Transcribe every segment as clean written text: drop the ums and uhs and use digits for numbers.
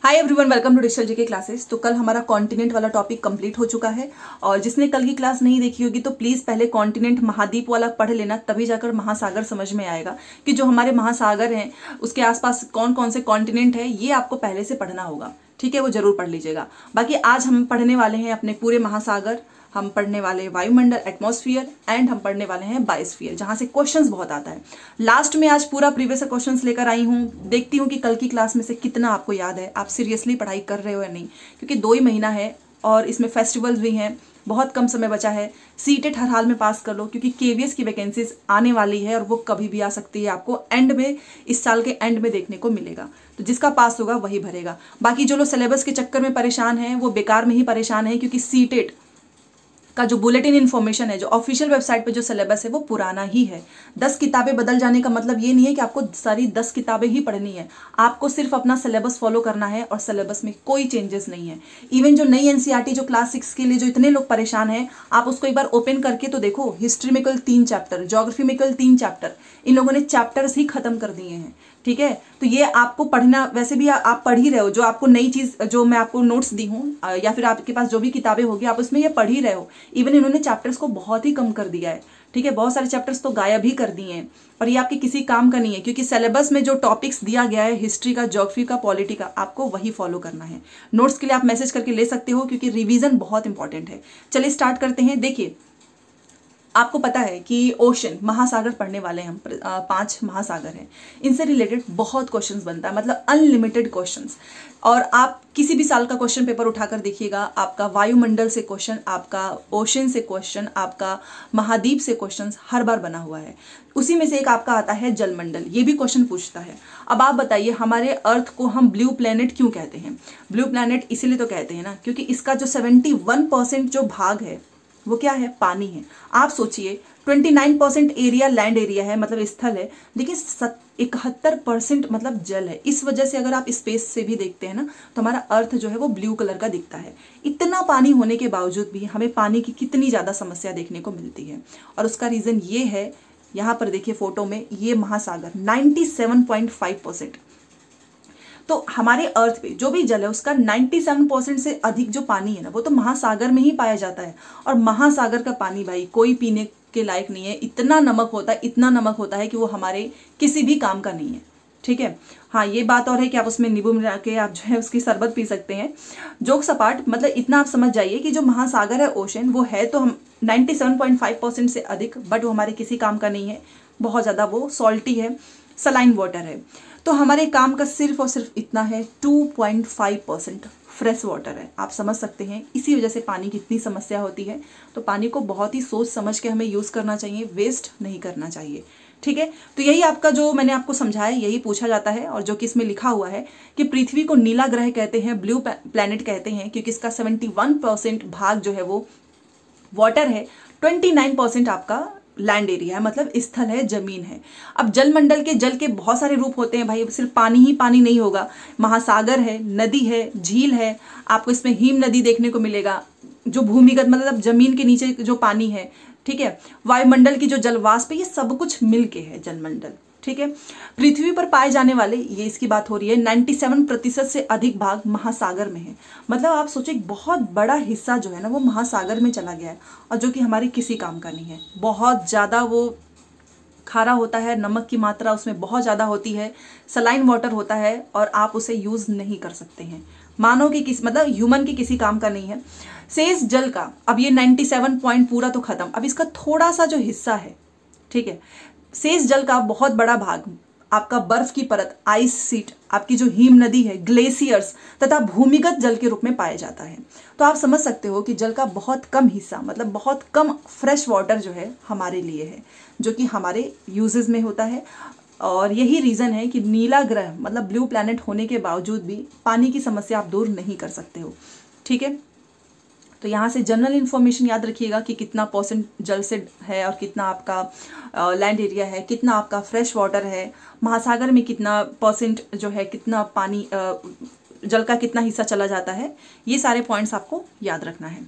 Hi everyone, welcome to digital GK classes. तो कल हमारा कॉन्टिनेंट वाला टॉपिक कंप्लीट हो चुका है और जिसने कल की क्लास नहीं देखी होगी तो प्लीज़ पहले कॉन्टिनेंट महाद्वीप वाला पढ़ लेना, तभी जाकर महासागर समझ में आएगा कि जो हमारे महासागर हैं उसके आसपास कौन कौन से कॉन्टिनेंट है, ये आपको पहले से पढ़ना होगा। ठीक है, वो जरूर पढ़ लीजिएगा। बाकी आज हम पढ़ने वाले हैं अपने पूरे महासागर, हम पढ़ने वाले हैं वायुमंडल एटमॉस्फेयर एंड हम पढ़ने वाले हैं बायोस्फीयर, जहां से क्वेश्चंस बहुत आता है। लास्ट में आज पूरा प्रीवियस क्वेश्चंस लेकर आई हूं। देखती हूं कि कल की क्लास में से कितना आपको याद है, आप सीरियसली पढ़ाई कर रहे हो या नहीं, क्योंकि 2 ही महीना है और इसमें फेस्टिवल्स भी हैं, बहुत कम समय बचा है। सीटेट हर हाल में पास कर लो, क्योंकि केवीएस की वैकेंसीज आने वाली है और वो कभी भी आ सकती है। आपको एंड में, इस साल के एंड में देखने को मिलेगा, तो जिसका पास होगा वही भरेगा। बाकी जो लोग सिलेबस के चक्कर में परेशान हैं वो बेकार में ही परेशान है, क्योंकि सीटेट का जो बुलेटिन इन्फॉर्मेशन है, जो ऑफिशियल वेबसाइट पे जो सिलेबस है वो पुराना ही है। 10 किताबें बदल जाने का मतलब ये नहीं है कि आपको सारी 10 किताबें ही पढ़नी है। आपको सिर्फ अपना सिलेबस फॉलो करना है और सिलेबस में कोई चेंजेस नहीं है। इवन जो नई एनसीईआरटी जो क्लास 6 के लिए जो इतने लोग परेशान हैं, आप उसको एक बार ओपन करके तो देखो। हिस्ट्री में कल 3 चैप्टर, ज्योग्राफी में कल 3 चैप्टर, इन लोगों ने चैप्टर्स ही खत्म कर दिए हैं। ठीक है, तो ये आपको पढ़ना, वैसे भी आप पढ़ ही रहे हो। जो आपको नई चीज, जो मैं आपको नोट्स दी हूँ या फिर आपके पास जो भी किताबें होगी, आप उसमें ये पढ़ ही रहे हो। इवन इन्होंने चैप्टर्स को बहुत ही कम कर दिया है। ठीक है, बहुत सारे चैप्टर्स तो गायब ही कर दिए हैं, पर ये आपके किसी काम का नहीं है, क्योंकि सिलेबस में जो टॉपिक्स दिया गया है, हिस्ट्री का, ज्योग्राफी का, पॉलिटी का, आपको वही फॉलो करना है। नोट्स के लिए आप मैसेज करके ले सकते हो, क्योंकि रिवीजन बहुत इंपॉर्टेंट है। चलिए स्टार्ट करते हैं। देखिए, आपको पता है कि ओशन, महासागर पढ़ने वाले हम 5 महासागर हैं। इनसे रिलेटेड बहुत क्वेश्चंस बनता है, मतलब अनलिमिटेड क्वेश्चंस। और आप किसी भी साल का क्वेश्चन पेपर उठाकर देखिएगा, आपका वायुमंडल से क्वेश्चन, आपका ओशन से क्वेश्चन, आपका महाद्वीप से क्वेश्चन हर बार बना हुआ है। उसी में से एक आपका आता है जलमंडल, ये भी क्वेश्चन पूछता है। अब आप बताइए, हमारे अर्थ को हम ब्लू प्लेनेट क्यों कहते हैं? ब्लू प्लेनेट इसीलिए तो कहते हैं ना, क्योंकि इसका जो 71% जो भाग है वो क्या है? पानी है। आप सोचिए, 29% एरिया लैंड एरिया है, मतलब स्थल है, लेकिन 71% मतलब जल है। इस वजह से अगर आप स्पेस से भी देखते हैं ना, तो हमारा अर्थ जो है वो ब्लू कलर का दिखता है। इतना पानी होने के बावजूद भी हमें पानी की कितनी ज़्यादा समस्या देखने को मिलती है, और उसका रीज़न ये है, यहाँ पर देखिए फोटो में, ये महासागर 97.5%। तो हमारे अर्थ पे जो भी जल है उसका 97% से अधिक जो पानी है ना, वो तो महासागर में ही पाया जाता है। और महासागर का पानी भाई कोई पीने के लायक नहीं है। इतना नमक होता है, इतना नमक होता है कि वो हमारे किसी भी काम का नहीं है। ठीक है, हाँ ये बात और है कि आप उसमें नींबू मिला के आप जो है उसकी शरबत पी सकते हैं। जोक सपाट, मतलब इतना आप समझ जाइए कि जो महासागर है, ओशन, वो है तो हम 97.5% से अधिक, बट वो हमारे किसी काम का नहीं है। बहुत ज़्यादा वो सॉल्टी है, सलाइन वाटर है। तो हमारे काम का सिर्फ और सिर्फ इतना है, 2.5% फ्रेश वाटर है। आप समझ सकते हैं इसी वजह से पानी की इतनी समस्या होती है। तो पानी को बहुत ही सोच समझ के हमें यूज़ करना चाहिए, वेस्ट नहीं करना चाहिए। ठीक है, तो यही आपका जो मैंने आपको समझाया, यही पूछा जाता है। और जो कि इसमें लिखा हुआ है कि पृथ्वी को नीला ग्रह कहते हैं, ब्लू प्लैनेट कहते हैं, क्योंकि इसका 71% भाग जो है वो वाटर है, 29% आपका लैंड एरिया है, मतलब स्थल है, जमीन है। अब जलमंडल के जल के बहुत सारे रूप होते हैं भाई, सिर्फ पानी ही पानी नहीं होगा। महासागर है, नदी है, झील है, आपको इसमें हिम नदी देखने को मिलेगा, जो भूमिगत मतलब जमीन के नीचे जो पानी है। ठीक है, वायुमंडल की जो जलवाष्प है, ये सब कुछ मिलके है जलमंडल। ठीक है, पृथ्वी पर पाए जाने वाले, ये इसकी बात हो रही है, 97% से अधिक भाग महासागर में है। मतलब आप सोचिए, बहुत बड़ा हिस्सा जो है ना वो महासागर में चला गया है, और जो कि हमारे किसी काम का नहीं है। बहुत ज़्यादा वो खारा होता है, नमक की मात्रा उसमें बहुत ज़्यादा होती है, सलाइन वाटर होता है, और आप उसे यूज़ नहीं कर सकते हैं। मानव के किसी, मतलब ह्यूमन के किसी काम का नहीं है। शेष जल का, अब ये 97 पॉइंट पूरा तो खत्म, अब इसका थोड़ा सा जो हिस्सा है, ठीक है, शेष जल का बहुत बड़ा भाग आपका बर्फ की परत, आइस सीट, आपकी जो हिम नदी है, ग्लेशियर्स तथा भूमिगत जल के रूप में पाया जाता है। तो आप समझ सकते हो कि जल का बहुत कम हिस्सा, मतलब बहुत कम फ्रेश वाटर जो है हमारे लिए है, जो कि हमारे यूजेस में होता है। और यही रीज़न है कि नीला ग्रह, मतलब ब्लू प्लैनेट होने के बावजूद भी पानी की समस्या आप दूर नहीं कर सकते हो। ठीक है, तो यहाँ से जनरल इन्फॉर्मेशन याद रखिएगा कि कितना % जल से है, और कितना आपका लैंड एरिया है, कितना आपका फ्रेश वाटर है, महासागर में कितना % जो है, कितना पानी, जल का कितना हिस्सा चला जाता है। ये सारे पॉइंट्स आपको याद रखना है।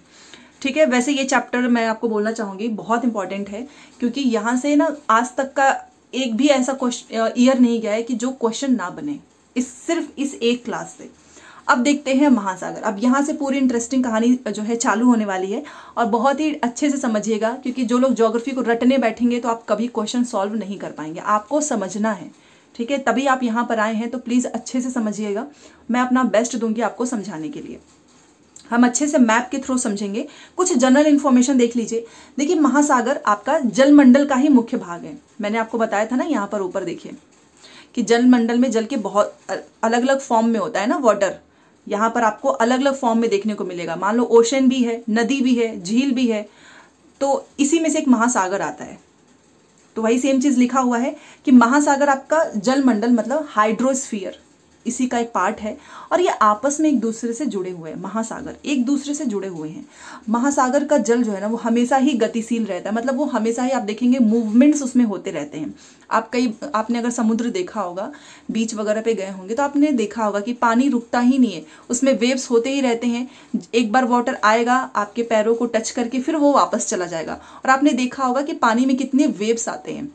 ठीक है, वैसे ये चैप्टर मैं आपको बोलना चाहूँगी बहुत इंपॉर्टेंट है, क्योंकि यहाँ से ना आज तक का एक भी ऐसा ईयर नहीं गया है कि जो क्वेश्चन ना बने, सिर्फ इस एक क्लास से। अब देखते हैं महासागर। अब यहाँ से पूरी इंटरेस्टिंग कहानी जो है चालू होने वाली है और बहुत ही अच्छे से समझिएगा, क्योंकि जो लोग ज्योग्राफी को रटने बैठेंगे तो आप कभी क्वेश्चन सॉल्व नहीं कर पाएंगे, आपको समझना है, ठीक है। तभी आप यहाँ पर आए हैं, तो प्लीज़ अच्छे से समझिएगा, मैं अपना बेस्ट दूंगी आपको समझाने के लिए। हम अच्छे से मैप के थ्रू समझेंगे। कुछ जनरल इन्फॉर्मेशन देख लीजिए। देखिए, महासागर आपका जलमंडल का ही मुख्य भाग है। मैंने आपको बताया था ना, यहाँ पर ऊपर देखिए कि जलमंडल में जल के बहुत अलग अलग फॉर्म में होता है ना, वाटर। यहाँ पर आपको अलग अलग फॉर्म में देखने को मिलेगा। मान लो ओशन भी है, नदी भी है, झील भी है, तो इसी में से एक महासागर आता है। तो वही सेम चीज लिखा हुआ है कि महासागर आपका जलमंडल मतलब हाइड्रोस्फीयर, इसी का एक पार्ट है। और ये आपस में एक दूसरे से जुड़े हुए हैं, महासागर एक दूसरे से जुड़े हुए हैं। महासागर का जल जो है ना, वो हमेशा ही गतिशील रहता है, मतलब वो हमेशा ही आप देखेंगे मूवमेंट्स उसमें होते रहते हैं। आपने अगर समुद्र देखा होगा, बीच वगैरह पे गए होंगे, तो आपने देखा होगा कि पानी रुकता ही नहीं है, उसमें वेव्स होते ही रहते हैं। एक बार वाटर आएगा आपके पैरों को टच करके, फिर वो वापस चला जाएगा। और आपने देखा होगा कि पानी में कितने वेव्स आते हैं।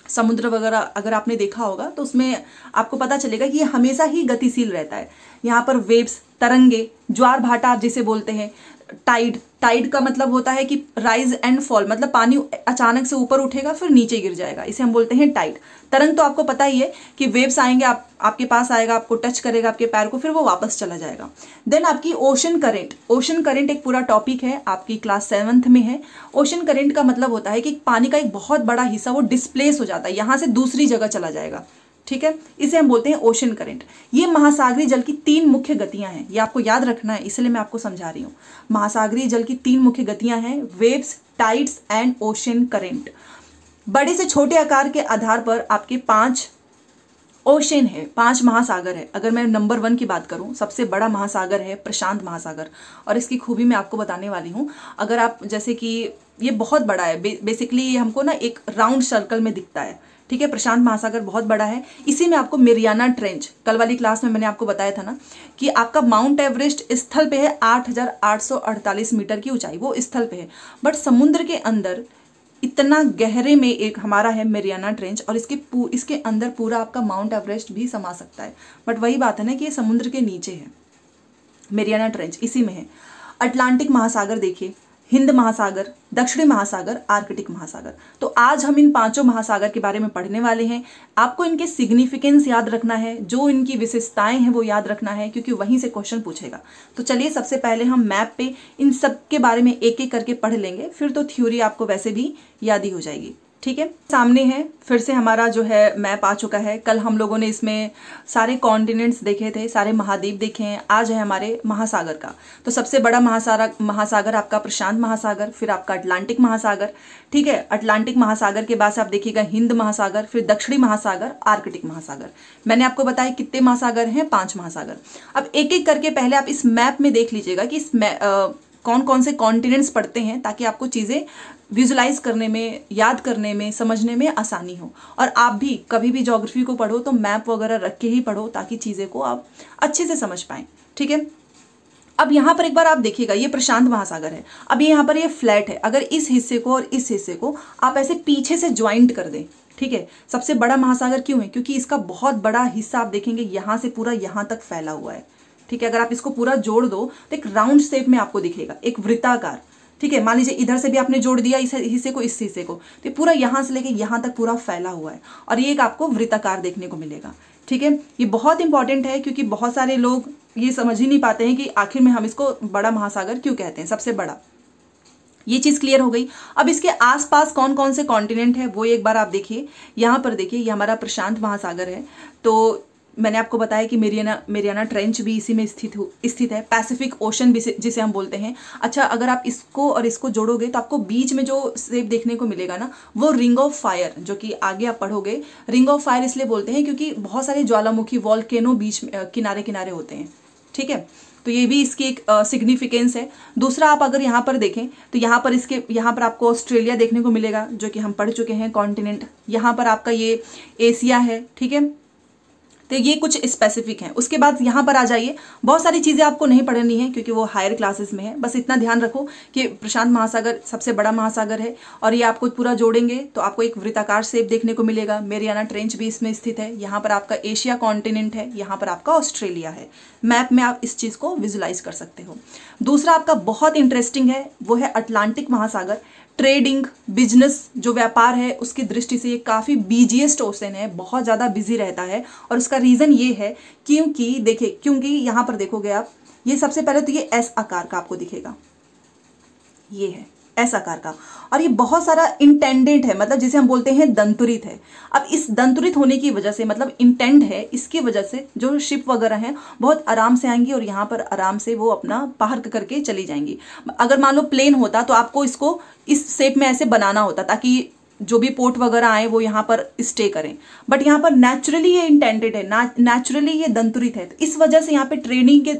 समुद्र वगैरह अगर आपने देखा होगा तो उसमें आपको पता चलेगा कि ये हमेशा ही गतिशील रहता है। यहाँ पर वेव्स, तरंगे, ज्वार भाटा आप जिसे बोलते हैं, टाइड का मतलब होता है कि राइज एंड फॉल, मतलब पानी अचानक से ऊपर उठेगा फिर नीचे गिर जाएगा, इसे हम बोलते हैं टाइड। तरंग तो आपको पता ही है कि वेव्स आएंगे, आपके पास आएगा, आपको टच करेगा आपके पैर को, फिर वो वापस चला जाएगा। देन आपकी ओशन करेंट। ओशन करेंट एक पूरा टॉपिक है, आपकी क्लास 7th में है। ओशन करेंट का मतलब होता है कि पानी का एक बहुत बड़ा हिस्सा वो डिस्प्लेस हो जाता है, यहाँ से दूसरी जगह चला जाएगा, ठीक है। इसे हम बोलते हैं ओशन करंट। ये महासागरीय जल की 3 मुख्य गतियां हैं, ये आपको याद रखना है, इसलिए मैं आपको समझा रही हूँ। महासागरीय जल की 3 मुख्य गतियां हैं, waves, tides and ocean current. बड़े से छोटे आकार के आधार पर आपके 5 ओशन है, 5 महासागर है। अगर मैं नंबर 1 की बात करूं, सबसे बड़ा महासागर है प्रशांत महासागर, और इसकी खूबी मैं आपको बताने वाली हूं। अगर आप, जैसे कि ये बहुत बड़ा है, बेसिकली ये हमको ना एक राउंड सर्कल में दिखता है, ठीक है। प्रशांत महासागर बहुत बड़ा है। इसी में आपको मेरियाना ट्रेंच, कल वाली क्लास में मैंने आपको बताया था ना कि आपका माउंट एवरेस्ट स्थल पे है 8,848 मीटर की ऊंचाई, वो स्थल पे है। बट समुद्र के अंदर इतना गहरे में एक हमारा है मेरियाना ट्रेंच, और इसके अंदर पूरा आपका माउंट एवरेस्ट भी समा सकता है। बट वही बात है ना कि ये समुद्र के नीचे है, मेरियाना ट्रेंच इसी में है। अटलांटिक महासागर देखिए, हिंद महासागर, दक्षिणी महासागर, आर्कटिक महासागर। तो आज हम इन 5 महासागर के बारे में पढ़ने वाले हैं। आपको इनके सिग्निफिकेंस याद रखना है, जो इनकी विशेषताएं हैं वो याद रखना है, क्योंकि वहीं से क्वेश्चन पूछेगा। तो चलिए सबसे पहले हम मैप पे इन सब के बारे में एक एक करके पढ़ लेंगे, फिर तो थ्योरी आपको वैसे भी याद ही हो जाएगी, ठीक है। सामने है फिर से हमारा जो है मैप आ चुका है। कल हम लोगों ने इसमें सारे कॉन्टिनेंट्स देखे थे, सारे महाद्वीप देखे हैं। आज है हमारे महासागर का। तो सबसे बड़ा महासागर आपका प्रशांत महासागर, फिर आपका अटलांटिक महासागर, ठीक है। अटलांटिक महासागर के बाद से आप देखिएगा हिंद महासागर, फिर दक्षिणी महासागर, आर्कटिक महासागर। मैंने आपको बताया कितने महासागर हैं, 5 महासागर। अब एक एक करके पहले आप इस मैप में देख लीजिएगा कि इस कौन कौन से कॉन्टिनेंट्स पड़ते हैं, ताकि आपको चीज़ें विजुलाइज करने में, याद करने में, समझने में आसानी हो। और आप भी कभी भी ज्योग्राफी को पढ़ो तो मैप वगैरह रख के ही पढ़ो, ताकि चीज़ें को आप अच्छे से समझ पाएं, ठीक है। अब यहाँ पर एक बार आप देखिएगा, ये प्रशांत महासागर है। अब यहाँ पर ये फ्लैट है। अगर इस हिस्से को और इस हिस्से को आप ऐसे पीछे से ज्वाइंट कर दें, ठीक है। सबसे बड़ा महासागर क्यों है? क्योंकि इसका बहुत बड़ा हिस्सा आप देखेंगे यहाँ से पूरा यहाँ तक फैला हुआ है, ठीक है। अगर आप इसको पूरा जोड़ दो तो एक राउंड शेप में आपको दिखेगा, एक वृत्ताकार, ठीक है। मान लीजिए इधर से भी आपने जोड़ दिया इस हिस्से को इस हिस्से को, तो पूरा यहाँ से लेके यहाँ तक पूरा फैला हुआ है, और ये एक आपको वृत्ताकार देखने को मिलेगा, ठीक है। ये बहुत इंपॉर्टेंट है, क्योंकि बहुत सारे लोग ये समझ ही नहीं पाते हैं कि आखिर में हम इसको बड़ा महासागर क्यों कहते हैं, सबसे बड़ा। ये चीज़ क्लियर हो गई। अब इसके आसपास कौन कौन से कॉन्टिनेंट है वो एक बार आप देखिए। यहाँ पर देखिए, ये हमारा प्रशांत महासागर है। तो मैंने आपको बताया कि मेरियाना ट्रेंच भी इसी में स्थित है। पैसिफिक ओशन भी जिसे हम बोलते हैं। अच्छा, अगर आप इसको और इसको जोड़ोगे तो आपको बीच में जो शेप देखने को मिलेगा ना, वो रिंग ऑफ फायर, जो कि आगे आप पढ़ोगे। रिंग ऑफ फायर इसलिए बोलते हैं क्योंकि बहुत सारे ज्वालामुखी, वॉल्केनो बीच किनारे किनारे होते हैं, ठीक है। तो ये भी इसकी एक सिग्निफिकेंस है। दूसरा, आप अगर यहाँ पर देखें तो यहाँ पर आपको ऑस्ट्रेलिया देखने को मिलेगा, जो कि हम पढ़ चुके हैं कॉन्टिनेंट। यहाँ पर आपका ये एशिया है, ठीक है। तो ये कुछ स्पेसिफिक हैं। उसके बाद यहाँ पर आ जाइए, बहुत सारी चीज़ें आपको नहीं पढ़नी है क्योंकि वो हायर क्लासेस में है। बस इतना ध्यान रखो कि प्रशांत महासागर सबसे बड़ा महासागर है और ये आपको पूरा जोड़ेंगे तो आपको एक वृत्ताकार शेप देखने को मिलेगा। मेरियाना ट्रेंच भी इसमें स्थित है। यहाँ पर आपका एशिया कॉन्टिनेंट है, यहाँ पर आपका ऑस्ट्रेलिया है। मैप में आप इस चीज़ को विजुलाइज कर सकते हो। दूसरा आपका बहुत इंटरेस्टिंग है, वो है अटलांटिक महासागर। ट्रेडिंग, बिजनेस, जो व्यापार है उसकी दृष्टि से ये काफ़ी बिजीएस्ट ओशन है, बहुत ज़्यादा बिजी रहता है। और उसका रीज़न ये है क्योंकि देखिए, क्योंकि यहाँ पर देखोगे आप, ये सबसे पहले तो ये एस आकार का आपको दिखेगा, ये है एस आकार का, और ये बहुत सारा इंटेंडेड है, मतलब जिसे हम बोलते हैं दंतुरित है। अब इस दंतुरित होने की वजह से, मतलब इंटेंड है, इसकी वजह से जो शिप वगैरह हैं बहुत आराम से आएंगी और यहाँ पर आराम से वो अपना पार्क करके चली जाएंगी। अगर मान लो प्लेन होता तो आपको इसको इस शेप में ऐसे बनाना होता ताकि जो भी पोर्ट वगैरह आए वो यहाँ पर स्टे करें, बट यहाँ पर नेचुरली ये इंटेंडेड है, नेचुरली ये दंतुरित है। तो इस वजह से यहाँ पे ट्रेडिंग के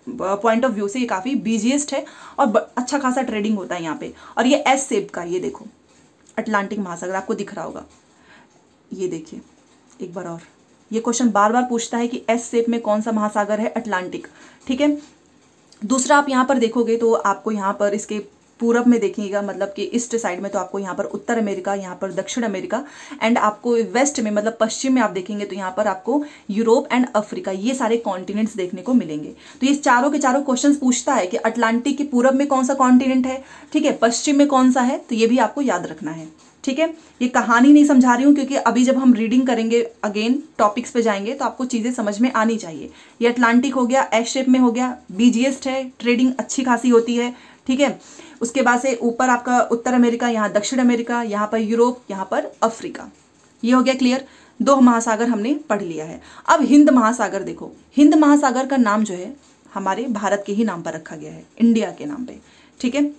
पॉइंट ऑफ व्यू से ये काफ़ी बिजीएस्ट है और अच्छा खासा ट्रेडिंग होता है यहाँ पे। और ये एस शेप का, ये देखो अटलांटिक महासागर आपको दिख रहा होगा, ये देखिए एक बार और, ये क्वेश्चन बार बार पूछता है कि एस शेप में कौन सा महासागर है, अटलांटिक, ठीक है। दूसरा आप यहाँ पर देखोगे तो आपको यहाँ पर इसके पूरब में देखिएगा, मतलब कि ईस्ट साइड में तो आपको यहाँ पर उत्तर अमेरिका, यहाँ पर दक्षिण अमेरिका, एंड आपको वेस्ट में मतलब पश्चिम में आप देखेंगे तो यहाँ पर आपको यूरोप एंड अफ्रीका, ये सारे कॉन्टिनेंट्स देखने को मिलेंगे। तो ये चारों के चारों क्वेश्चंस पूछता है कि अटलांटिक के पूरब में कौन सा कॉन्टिनेंट है, ठीक है, पश्चिम में कौन सा है, तो ये भी आपको याद रखना है, ठीक है। ये कहानी नहीं समझा रही हूँ क्योंकि अभी जब हम रीडिंग करेंगे अगेन टॉपिक्स पे जाएंगे तो आपको चीज़ें समझ में आनी चाहिए। ये अटलांटिक हो गया, एस शेप में हो गया, बिजीएस्ट है, ट्रेडिंग अच्छी खासी होती है, ठीक है। उसके बाद से ऊपर आपका उत्तर अमेरिका, यहाँ दक्षिण अमेरिका, यहाँ पर यूरोप, यहाँ पर अफ्रीका, ये हो गया क्लियर। 2 महासागर हमने पढ़ लिया है। अब हिंद महासागर देखो, हिंद महासागर का नाम जो है हमारे भारत के ही नाम पर रखा गया है, इंडिया के नाम पे, ठीक है।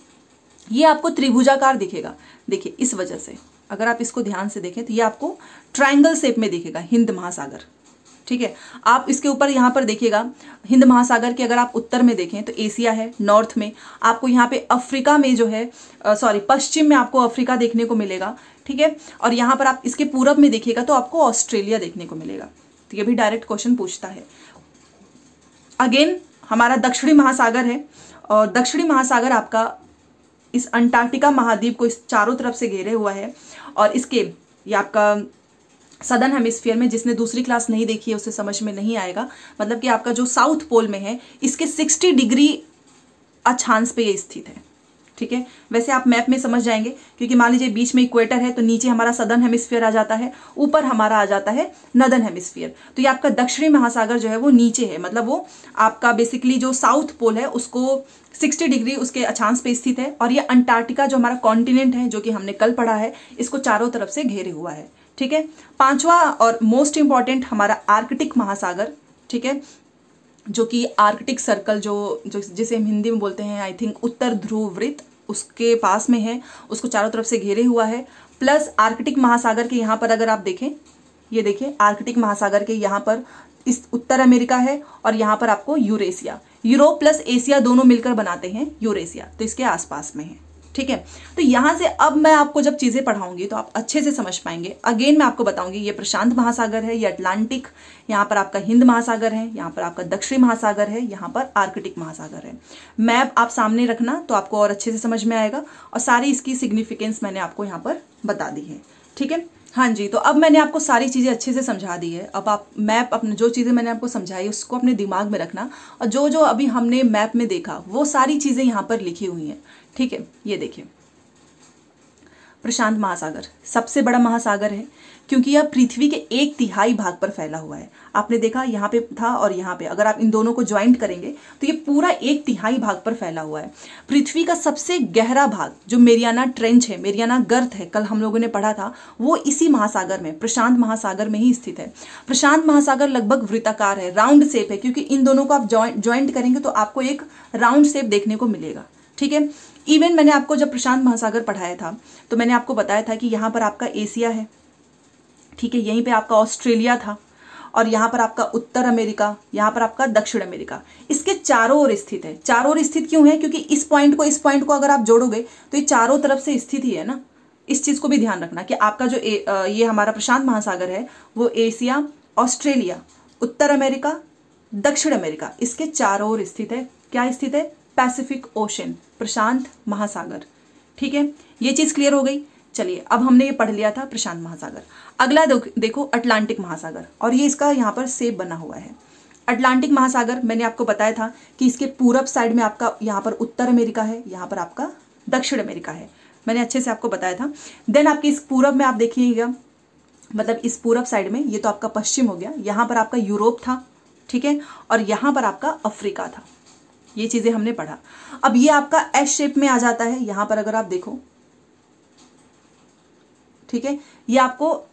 ये आपको त्रिभुजाकार दिखेगा, देखिए इस वजह से अगर आप इसको ध्यान से देखें तो ये आपको ट्रायंगल शेप में दिखेगा हिंद महासागर, ठीक है। आप इसके ऊपर यहाँ पर देखिएगा हिंद महासागर के अगर आप उत्तर में देखें तो एशिया है, नॉर्थ में आपको यहाँ पे अफ्रीका में जो है पश्चिम में आपको अफ्रीका देखने को मिलेगा, ठीक है। और यहाँ पर आप इसके पूरब में देखिएगा तो आपको ऑस्ट्रेलिया देखने को मिलेगा। तो ये भी डायरेक्ट क्वेश्चन पूछता है। अगेन हमारा दक्षिणी महासागर है और दक्षिणी महासागर आपका इस अंटार्कटिका महाद्वीप को इस चारों तरफ से घेरे हुआ है और इसके ये आपका सदर्न हेमिस्फीयर में, जिसने दूसरी क्लास नहीं देखी है उसे समझ में नहीं आएगा, मतलब कि आपका जो साउथ पोल में है इसके 60 डिग्री अक्षांश पे ये स्थित है, ठीक है। वैसे आप मैप में समझ जाएंगे क्योंकि मान लीजिए बीच में इक्वेटर है तो नीचे हमारा सदर्न हेमिस्फीयर आ जाता है, ऊपर हमारा आ जाता है नॉर्दर्न हेमिस्फीयर। तो ये आपका दक्षिणी महासागर जो है वो नीचे है, मतलब वो आपका बेसिकली जो साउथ पोल है उसको 60 डिग्री उसके अक्षांश पे स्थित है। और ये अंटार्कटिका जो हमारा कॉन्टिनेंट है जो कि हमने कल पढ़ा है, इसको चारों तरफ से घेरे हुआ है, ठीक है। 5वां और मोस्ट इंपॉर्टेंट हमारा आर्कटिक महासागर, ठीक है, जो कि आर्कटिक सर्कल जो जिसे हम हिंदी में बोलते हैं आई थिंक उत्तर ध्रुव वृत्त, उसके पास में है, उसको चारों तरफ से घेरे हुआ है। प्लस आर्कटिक महासागर के यहाँ पर अगर आप देखें, ये देखिए आर्कटिक महासागर के यहाँ पर इस उत्तर अमेरिका है और यहाँ पर आपको यूरेशिया, यूरोप प्लस एशिया दोनों मिलकर बनाते हैं यूरेशिया, तो इसके आसपास में है, ठीक है। तो यहाँ से अब मैं आपको जब चीज़ें पढ़ाऊंगी तो आप अच्छे से समझ पाएंगे। अगेन मैं आपको बताऊंगी ये प्रशांत महासागर है, ये अटलांटिक, यहाँ पर आपका हिंद महासागर है, यहाँ पर आपका दक्षिणी महासागर है, यहाँ पर आर्कटिक महासागर है। मैप आप सामने रखना तो आपको और अच्छे से समझ में आएगा और सारी इसकी सिग्निफिकेंस मैंने आपको यहाँ पर बता दी है, ठीक है। हाँ जी, तो अब मैंने आपको सारी चीज़ें अच्छे से समझा दी है। अब आप मैप अपने जो चीज़ें मैंने आपको समझाई उसको अपने दिमाग में रखना और जो जो अभी हमने मैप में देखा वो सारी चीज़ें यहाँ पर लिखी हुई हैं, ठीक है। ये देखिए प्रशांत महासागर सबसे बड़ा महासागर है क्योंकि यह पृथ्वी के 1/3 भाग पर फैला हुआ है। आपने देखा यहाँ पे था और यहाँ पे, अगर आप इन दोनों को ज्वाइंट करेंगे तो ये पूरा 1/3 भाग पर फैला हुआ है। पृथ्वी का सबसे गहरा भाग जो मेरियाना ट्रेंच है, मेरियाना गर्त है, कल हम लोगों ने पढ़ा था, वो इसी महासागर में प्रशांत महासागर में ही स्थित है। प्रशांत महासागर लगभग वृत्ताकार है, राउंड शेप है, क्योंकि इन दोनों को आप ज्वाइंट करेंगे तो आपको एक राउंड शेप देखने को मिलेगा, ठीक है। इवन मैंने आपको जब प्रशांत महासागर पढ़ाया था तो मैंने आपको बताया था कि यहाँ पर आपका एशिया है, ठीक है, यहीं पे आपका ऑस्ट्रेलिया था और यहाँ पर आपका उत्तर अमेरिका, यहाँ पर आपका दक्षिण अमेरिका, इसके चारों ओर स्थित है। चारों ओर स्थित क्यों है? क्योंकि इस पॉइंट को अगर आप जोड़ोगे तो ये चारों तरफ से स्थित ही है ना। इस चीज़ को भी ध्यान रखना कि आपका जो ये हमारा प्रशांत महासागर है वो एशिया ऑस्ट्रेलिया, उत्तर अमेरिका, दक्षिण अमेरिका, इसके चारों ओर स्थित है। क्या स्थित है? पैसिफिक ओशन, प्रशांत महासागर। ठीक है, ये चीज क्लियर हो गई। चलिए, अब हमने ये पढ़ लिया था प्रशांत महासागर। अगला देखो अटलांटिक महासागर, और ये इसका यहाँ पर सेब बना हुआ है। अटलांटिक महासागर मैंने आपको बताया था कि इसके पूरब साइड में आपका यहाँ पर उत्तर अमेरिका है, यहाँ पर आपका दक्षिण अमेरिका है। मैंने अच्छे से आपको बताया था। देन आपके इस पूरब में आप देखिएगा, मतलब इस पूरब साइड में, ये तो आपका पश्चिम हो गया, यहाँ पर आपका यूरोप था, ठीक है, और यहाँ पर आपका अफ्रीका था। ये चीजें हमने पढ़ा। अब ये आपका एस शेप में आ जाता है, यहाँ पर अगर आप देखो, ठीक है, ये आपको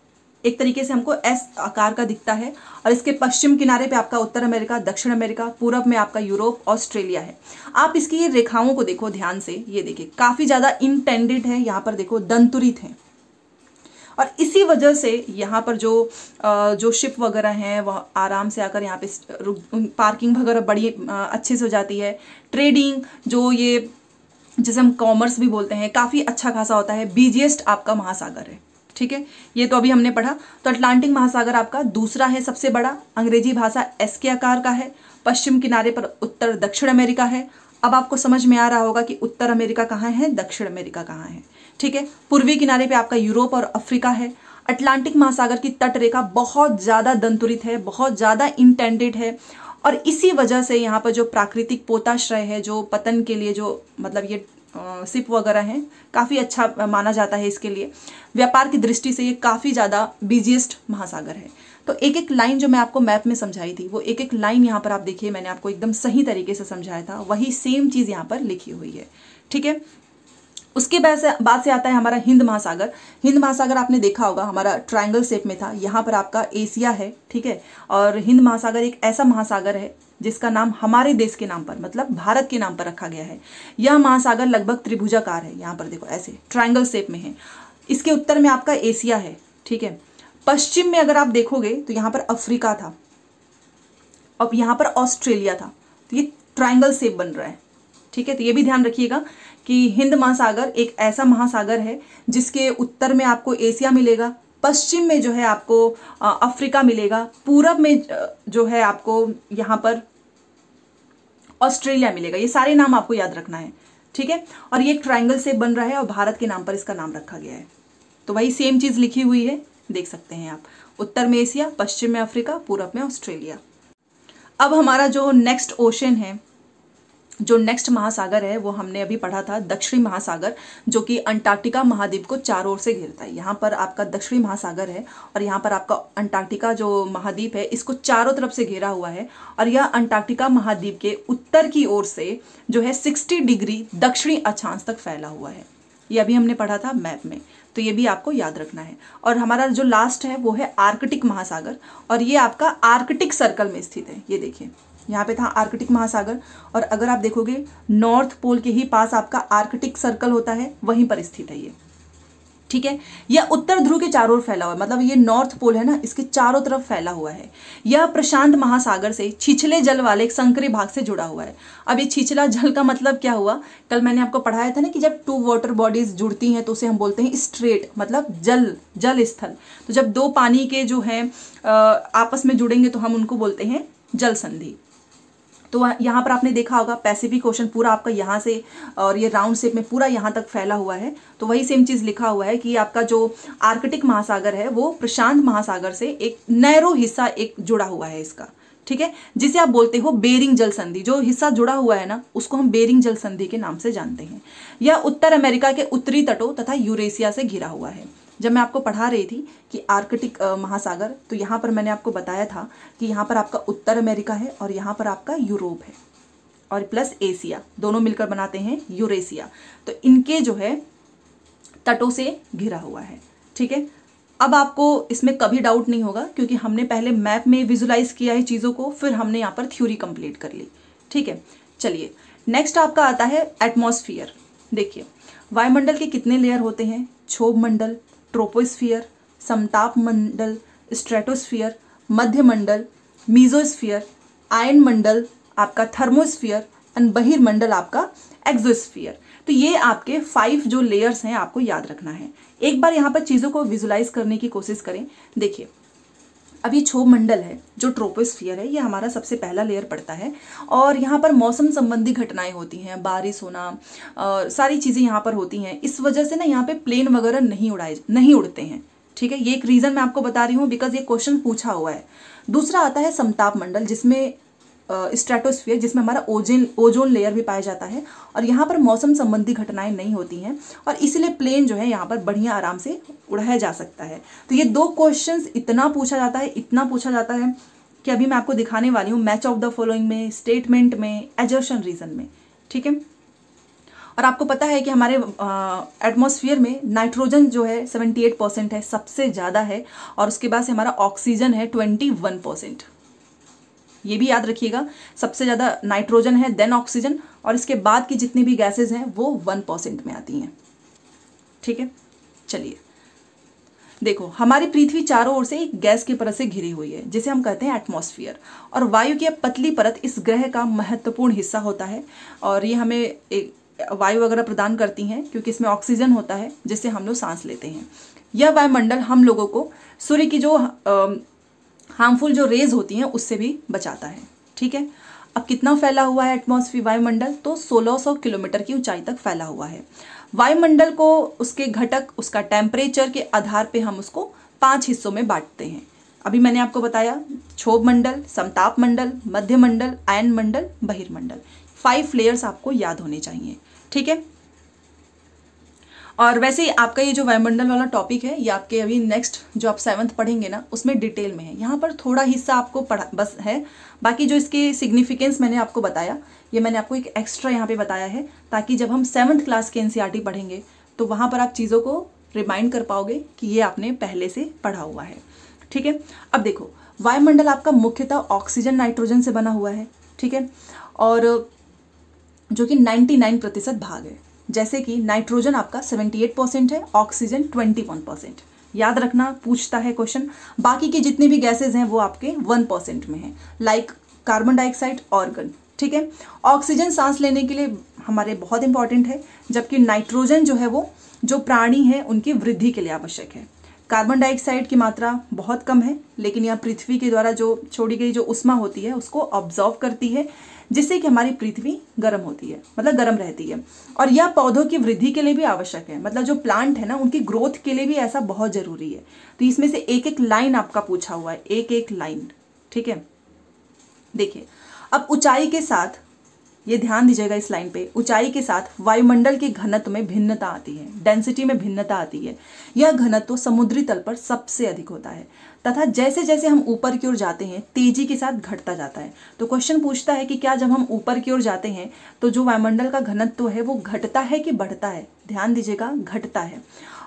एक तरीके से हमको एस आकार का दिखता है, और इसके पश्चिम किनारे पे आपका उत्तर अमेरिका, दक्षिण अमेरिका, पूरब में आपका यूरोप, ऑस्ट्रेलिया है। आप इसकी ये रेखाओं को देखो ध्यान से, ये देखिए काफी ज्यादा इंटेंडेड है, यहाँ पर देखो दंतुरित है, और इसी वजह से यहाँ पर जो शिप वगैरह हैं वह आराम से आकर यहाँ पे पार्किंग वगैरह बड़ी अच्छे से हो जाती है। ट्रेडिंग, जो ये जिसे हम कॉमर्स भी बोलते हैं, काफ़ी अच्छा खासा होता है। बिजिएस्ट आपका महासागर है, ठीक है, ये तो अभी हमने पढ़ा। तो अटलांटिक महासागर आपका दूसरा है सबसे बड़ा, अंग्रेजी भाषा एस के आकार का है, पश्चिम किनारे पर उत्तर दक्षिण अमेरिका है। अब आपको समझ में आ रहा होगा कि उत्तर अमेरिका कहाँ है, दक्षिण अमेरिका कहाँ है, ठीक है। पूर्वी किनारे पे आपका यूरोप और अफ्रीका है। अटलांटिक महासागर की तट रेखा बहुत ज़्यादा दंतुरित है, बहुत ज़्यादा इंटेंडेड है, और इसी वजह से यहाँ पर जो प्राकृतिक पोताश्रय है, जो पतन के लिए जो मतलब ये सिप वगैरह हैं, काफ़ी अच्छा माना जाता है इसके लिए। व्यापार की दृष्टि से ये काफ़ी ज़्यादा बिजिएस्ट महासागर है। तो एक एक लाइन जो मैं आपको मैप में समझाई थी, वो एक एक लाइन यहाँ पर आप देखिए, मैंने आपको एकदम सही तरीके से समझाया था, वही सेम चीज़ यहाँ पर लिखी हुई है, ठीक है। उसके बाद से आता है हमारा हिंद महासागर। हिंद महासागर आपने देखा होगा, हमारा ट्रायंगल शेप में था। यहाँ पर आपका एशिया है, ठीक है, और हिंद महासागर एक ऐसा महासागर है जिसका नाम हमारे देश के नाम पर, मतलब भारत के नाम पर रखा गया है। यह महासागर लगभग त्रिभुजाकार है, यहाँ पर देखो ऐसे ट्रायंगल शेप में है। इसके उत्तर में आपका एशिया है, ठीक है। पश्चिम में अगर आप देखोगे तो यहाँ पर अफ्रीका था, अब यहाँ पर ऑस्ट्रेलिया था, तो ये ट्रायंगल शेप बन रहा है, ठीक है। तो ये भी ध्यान रखिएगा कि हिंद महासागर एक ऐसा महासागर है जिसके उत्तर में आपको एशिया मिलेगा, पश्चिम में जो है आपको अफ्रीका मिलेगा, पूरब में जो है आपको यहाँ पर ऑस्ट्रेलिया मिलेगा। ये सारे नाम आपको याद रखना है, ठीक है। और ये एक ट्रायंगल शेप बन रहा है और भारत के नाम पर इसका नाम रखा गया है। तो वही सेम चीज लिखी हुई है, देख सकते हैं आप, उत्तर में एशिया, पश्चिम में अफ्रीका, पूरब में ऑस्ट्रेलिया। अब हमारा जो नेक्स्ट ओशन है, जो नेक्स्ट महासागर है, वो हमने अभी पढ़ा था दक्षिणी महासागर, जो कि अंटार्कटिका महाद्वीप को चारों ओर से घेरता है। यहाँ पर आपका दक्षिणी महासागर है और यहाँ पर आपका अंटार्कटिका जो महाद्वीप है, इसको चारों तरफ से घेरा हुआ है, और यह अंटार्कटिका महाद्वीप के उत्तर की ओर से जो है 60 डिग्री दक्षिणी अक्षांश तक फैला हुआ है। ये अभी हमने पढ़ा था मैप में, तो ये भी आपको याद रखना है। और हमारा जो लास्ट है वो है आर्कटिक महासागर, और ये आपका आर्कटिक सर्कल में स्थित है। ये देखिए, यहाँ पे था आर्कटिक महासागर, और अगर आप देखोगे नॉर्थ पोल के ही पास आपका आर्कटिक सर्कल होता है, वहीं पर स्थित है ये, ठीक है। यह उत्तर ध्रुव के चारों ओर फैला हुआ है, मतलब ये नॉर्थ पोल है ना, इसके चारों तरफ फैला हुआ है। यह प्रशांत महासागर से छिछले जल वाले एक संकरी भाग से जुड़ा हुआ है। अब ये छिछला जल का मतलब क्या हुआ, कल मैंने आपको पढ़ाया था ना कि जब टू वाटर बॉडीज जुड़ती हैं तो उसे हम बोलते हैं स्ट्रेट, मतलब जल स्थल। तो जब दो पानी के जो है आपस में जुड़ेंगे तो हम उनको बोलते हैं जल संधि। तो यहाँ पर आपने देखा होगा पैसिफिक ओशन पूरा आपका यहाँ से और ये राउंड शेप में पूरा यहाँ तक फैला हुआ है। तो वही सेम चीज़ लिखा हुआ है कि आपका जो आर्कटिक महासागर है वो प्रशांत महासागर से एक नैरो हिस्सा एक जुड़ा हुआ है इसका, ठीक है, जिसे आप बोलते हो बेरिंग जल संधि। जो हिस्सा जुड़ा हुआ है ना, उसको हम बेरिंग जल संधि के नाम से जानते हैं। यह उत्तर अमेरिका के उत्तरी तटों तथा यूरेशिया से घिरा हुआ है। जब मैं आपको पढ़ा रही थी कि आर्कटिक महासागर, तो यहाँ पर मैंने आपको बताया था कि यहाँ पर आपका उत्तर अमेरिका है और यहाँ पर आपका यूरोप है, और प्लस एशिया, दोनों मिलकर बनाते हैं यूरेशिया। तो इनके जो है तटों से घिरा हुआ है, ठीक है। अब आपको इसमें कभी डाउट नहीं होगा क्योंकि हमने पहले मैप में विजुलाइज किया है चीज़ों को, फिर हमने यहाँ पर थ्योरी कंप्लीट कर ली, ठीक है। चलिए, नेक्स्ट आपका आता है एटमॉस्फेयर। देखिए, वायुमंडल के कितने लेयर होते हैं? क्षोभ मंडल, ट्रोपोस्फियर, समताप मंडल, स्ट्रेटोस्फियर, मध्य मंडल, मीजोस्फियर, आयन मंडल, आपका थर्मोस्फियर, एंड बहिर्मंडल आपका एक्सोस्फियर। तो ये आपके 5 जो लेयर्स हैं आपको याद रखना है। एक बार यहाँ पर चीज़ों को विजुलाइज करने की कोशिश करें। देखिए, अभी क्षोभ मंडल है जो ट्रोपोस्फियर है, ये हमारा सबसे पहला लेयर पड़ता है और यहाँ पर मौसम संबंधी घटनाएं होती हैं, बारिश होना, सारी चीज़ें यहाँ पर होती हैं। इस वजह से ना यहाँ पे प्लेन वगैरह नहीं उड़ते हैं, ठीक है। ये एक रीज़न मैं आपको बता रही हूँ बिकॉज ये क्वेश्चन पूछा हुआ है। दूसरा आता है समताप मंडल जिसमें स्ट्रेटोस्फीयर, जिसमें हमारा ओजोन लेयर भी पाया जाता है और यहाँ पर मौसम संबंधी घटनाएं नहीं होती हैं और इसलिए प्लेन जो है यहाँ पर बढ़िया आराम से उड़ाया जा सकता है। तो ये 2 क्वेश्चंस इतना पूछा जाता है कि अभी मैं आपको दिखाने वाली हूँ मैच ऑफ द फॉलोइंग में, स्टेटमेंट में, एजर्शन रीजन में, ठीक है। और आपको पता है कि हमारे एटमॉस्फेयर में नाइट्रोजन जो है 78% है, सबसे ज़्यादा है, और उसके बाद से हमारा ऑक्सीजन है 21%। ये भी याद रखिएगा, सबसे ज़्यादा नाइट्रोजन है, देन ऑक्सीजन, और इसके बाद की जितनी भी गैसेज हैं वो 1% में आती हैं, ठीक है। चलिए देखो, हमारी पृथ्वी चारों ओर से एक गैस की परत से घिरी हुई है जिसे हम कहते हैं एटमॉस्फेयर, और वायु की पतली परत इस ग्रह का महत्वपूर्ण हिस्सा होता है और ये हमें एक वायु वगैरह प्रदान करती हैं क्योंकि इसमें ऑक्सीजन होता है जिससे हम लोग सांस लेते हैं। यह वायुमंडल हम लोगों को सूर्य की जो हार्मफुल जो रेज होती हैं उससे भी बचाता है, ठीक है। अब कितना फैला हुआ है एटमॉस्फेयर वायुमंडल, तो 1600 किलोमीटर की ऊंचाई तक फैला हुआ है। वायुमंडल को उसके घटक, उसका टेम्परेचर के आधार पे हम उसको 5 हिस्सों में बांटते हैं। अभी मैंने आपको बताया क्षोभ मंडल, समताप मंडल, मध्य मंडल, आयन मंडल, बहिर्मंडल। 5 लेयर्स आपको याद होने चाहिए, ठीक है। और वैसे ही आपका ये जो वायुमंडल वाला टॉपिक है ये आपके अभी नेक्स्ट जो आप 7th पढ़ेंगे ना उसमें डिटेल में है। यहाँ पर थोड़ा हिस्सा आपको पढ़ा बस है, बाकी जो इसके सिग्निफिकेंस मैंने आपको बताया ये मैंने आपको एक एक्स्ट्रा यहाँ पे बताया है ताकि जब हम 7th क्लास के NCERT पढ़ेंगे तो वहाँ पर आप चीज़ों को रिमाइंड कर पाओगे कि ये आपने पहले से पढ़ा हुआ है, ठीक है। अब देखो, वायुमंडल आपका मुख्यतः ऑक्सीजन नाइट्रोजन से बना हुआ है, ठीक है, और जो कि 99% भाग है। जैसे कि नाइट्रोजन आपका 78% है, ऑक्सीजन 21%। याद रखना, पूछता है क्वेश्चन। बाकी की जितनी भी गैसेज हैं वो आपके 1% में हैं, लाइक कार्बन डाइऑक्साइड, ऑर्गन, ठीक है। ऑक्सीजन सांस लेने के लिए हमारे बहुत इंपॉर्टेंट है, जबकि नाइट्रोजन जो है वो जो प्राणी है उनकी वृद्धि के लिए आवश्यक है। कार्बन डाइऑक्साइड की मात्रा बहुत कम है, लेकिन यह पृथ्वी के द्वारा जो छोड़ी गई जो उष्मा होती है उसको ऑब्जॉर्व करती है, जिससे कि हमारी पृथ्वी गर्म होती है, मतलब गर्म रहती है। और यह पौधों की वृद्धि के लिए भी आवश्यक है, मतलब जो प्लांट है ना उनकी ग्रोथ के लिए भी ऐसा बहुत जरूरी है। तो इसमें से एक एक लाइन आपका पूछा हुआ है, एक एक लाइन, ठीक है। देखिए, अब ऊंचाई के साथ, ये ध्यान दीजिएगा इस लाइन पे, ऊंचाई के साथ वायुमंडल के घनत्व में भिन्नता आती है, डेंसिटी में भिन्नता आती है। यह घनत्व समुद्री तल पर सबसे अधिक होता है तथा जैसे जैसे हम ऊपर की ओर जाते हैं तेजी के साथ घटता जाता है। तो क्वेश्चन पूछता है कि क्या जब हम ऊपर की ओर जाते हैं तो जो वायुमंडल का घनत्व है वो घटता है कि बढ़ता है? ध्यान दीजिएगा, घटता है।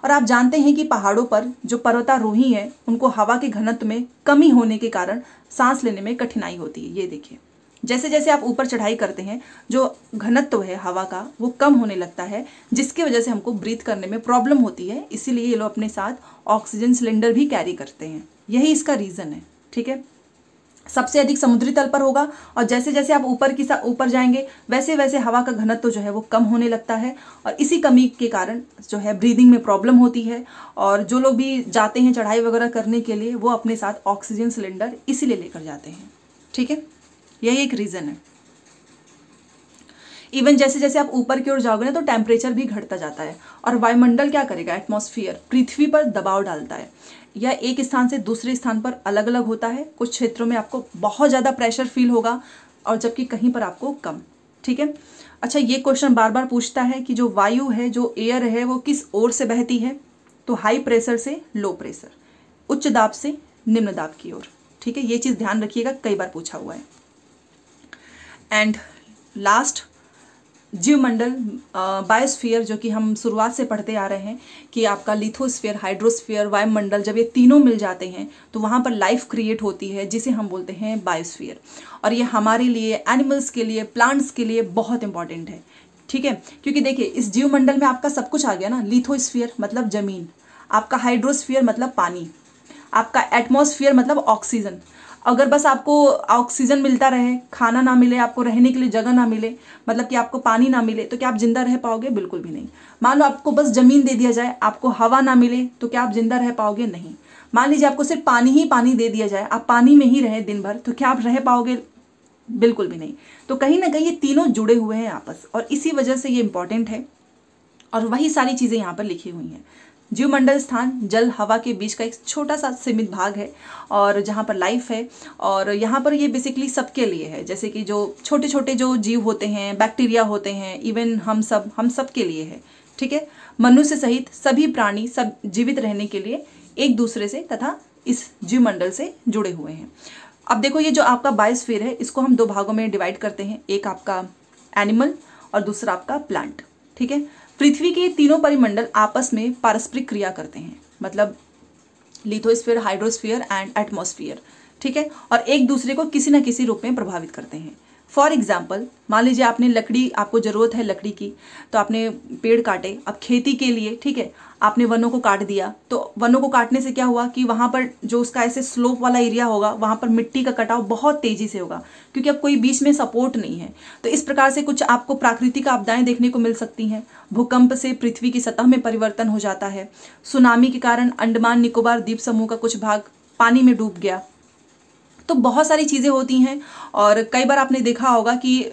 और आप जानते हैं कि पहाड़ों पर जो पर्वतारोही हैं उनको हवा के घनत्व में कमी होने के कारण सांस लेने में कठिनाई होती है। ये देखिए, जैसे जैसे आप ऊपर चढ़ाई करते हैं जो घनत्व है हवा का वो कम होने लगता है, जिसकी वजह से हमको ब्रीथ करने में प्रॉब्लम होती है। इसीलिए ये लोग अपने साथ ऑक्सीजन सिलेंडर भी कैरी करते हैं, यही इसका रीज़न है, ठीक है। सबसे अधिक समुद्री तल पर होगा और जैसे जैसे आप ऊपर जाएंगे वैसे वैसे हवा का घनत्व जो है वो कम होने लगता है और इसी कमी के कारण जो है ब्रीदिंग में प्रॉब्लम होती है। और जो लोग भी जाते हैं चढ़ाई वगैरह करने के लिए वो अपने साथ ऑक्सीजन सिलेंडर इसीलिए लेकर जाते हैं, ठीक है। यही एक रीज़न है। इवन जैसे जैसे आप ऊपर की ओर जाओगे ना तो टेम्परेचर भी घटता जाता है और वायुमंडल क्या करेगा, एटमॉस्फेयर पृथ्वी पर दबाव डालता है। यह एक स्थान से दूसरे स्थान पर अलग अलग होता है। कुछ क्षेत्रों में आपको बहुत ज़्यादा प्रेशर फील होगा और जबकि कहीं पर आपको कम, ठीक है। अच्छा, ये क्वेश्चन बार बार पूछता है कि जो वायु है, जो एयर है, वो किस ओर से बहती है? तो हाई प्रेशर से लो प्रेशर, उच्च दाब से निम्न दाब की ओर, ठीक है। ये चीज़ ध्यान रखिएगा, कई बार पूछा हुआ है। एंड लास्ट जीवमंडल, बायोस्फीयर, जो कि हम शुरुआत से पढ़ते आ रहे हैं कि आपका लिथोस्फीयर, हाइड्रोस्फीयर, वायुमंडल, जब ये तीनों मिल जाते हैं तो वहाँ पर लाइफ क्रिएट होती है जिसे हम बोलते हैं बायोस्फीयर। और ये हमारे लिए, एनिमल्स के लिए, प्लांट्स के लिए बहुत इंपॉर्टेंट है, ठीक है। क्योंकि देखिए इस जीवमंडल में आपका सब कुछ आ गया ना। लिथोस्फीयर मतलब जमीन, आपका हाइड्रोस्फीयर मतलब पानी, आपका एटमॉस्फेयर मतलब ऑक्सीजन। अगर बस आपको ऑक्सीजन मिलता रहे, खाना ना मिले, आपको रहने के लिए जगह ना मिले, मतलब कि आपको पानी ना मिले, तो क्या आप जिंदा रह पाओगे? बिल्कुल भी नहीं। मान लो आपको बस जमीन दे दिया जाए, आपको हवा ना मिले, तो क्या आप जिंदा रह पाओगे? नहीं। मान लीजिए आपको सिर्फ पानी ही पानी दे दिया जाए, आप पानी में ही रहें दिन भर, तो क्या आप रह पाओगे? बिल्कुल भी नहीं। तो कहीं ना कहीं ये तीनों जुड़े हुए हैं आपस, और इसी वजह से ये इंपॉर्टेंट है। और वही सारी चीज़ें यहाँ पर लिखी हुई हैं। जीवमंडल स्थान जल हवा के बीच का एक छोटा सा सीमित भाग है, और जहाँ पर लाइफ है, और यहाँ पर ये बेसिकली सबके लिए है। जैसे कि जो छोटे छोटे जो जीव होते हैं, बैक्टीरिया होते हैं, इवन हम सब के लिए है। ठीक है, मनुष्य सहित सभी प्राणी सब जीवित रहने के लिए एक दूसरे से तथा इस जीवमंडल से जुड़े हुए हैं। अब देखो, ये जो आपका बायोस्फीयर है, इसको हम दो भागों में डिवाइड करते हैं, एक आपका एनिमल और दूसरा आपका प्लांट। ठीक है, पृथ्वी के तीनों परिमंडल आपस में पारस्परिक क्रिया करते हैं, मतलब लिथोस्फीयर, हाइड्रोस्फीयर एंड एटमॉस्फेयर। ठीक है, और एक दूसरे को किसी न किसी रूप में प्रभावित करते हैं। फॉर एग्जाम्पल, मान लीजिए आपने लकड़ी, आपको ज़रूरत है लकड़ी की, तो आपने पेड़ काटे। अब खेती के लिए, ठीक है, आपने वनों को काट दिया, तो वनों को काटने से क्या हुआ कि वहाँ पर जो उसका ऐसे स्लोप वाला एरिया होगा, वहाँ पर मिट्टी का कटाव बहुत तेज़ी से होगा, क्योंकि अब कोई बीच में सपोर्ट नहीं है। तो इस प्रकार से कुछ आपको प्राकृतिक आपदाएं देखने को मिल सकती हैं। भूकंप से पृथ्वी की सतह में परिवर्तन हो जाता है। सुनामी के कारण अंडमान निकोबार द्वीप समूह का कुछ भाग पानी में डूब गया। तो बहुत सारी चीज़ें होती हैं, और कई बार आपने देखा होगा कि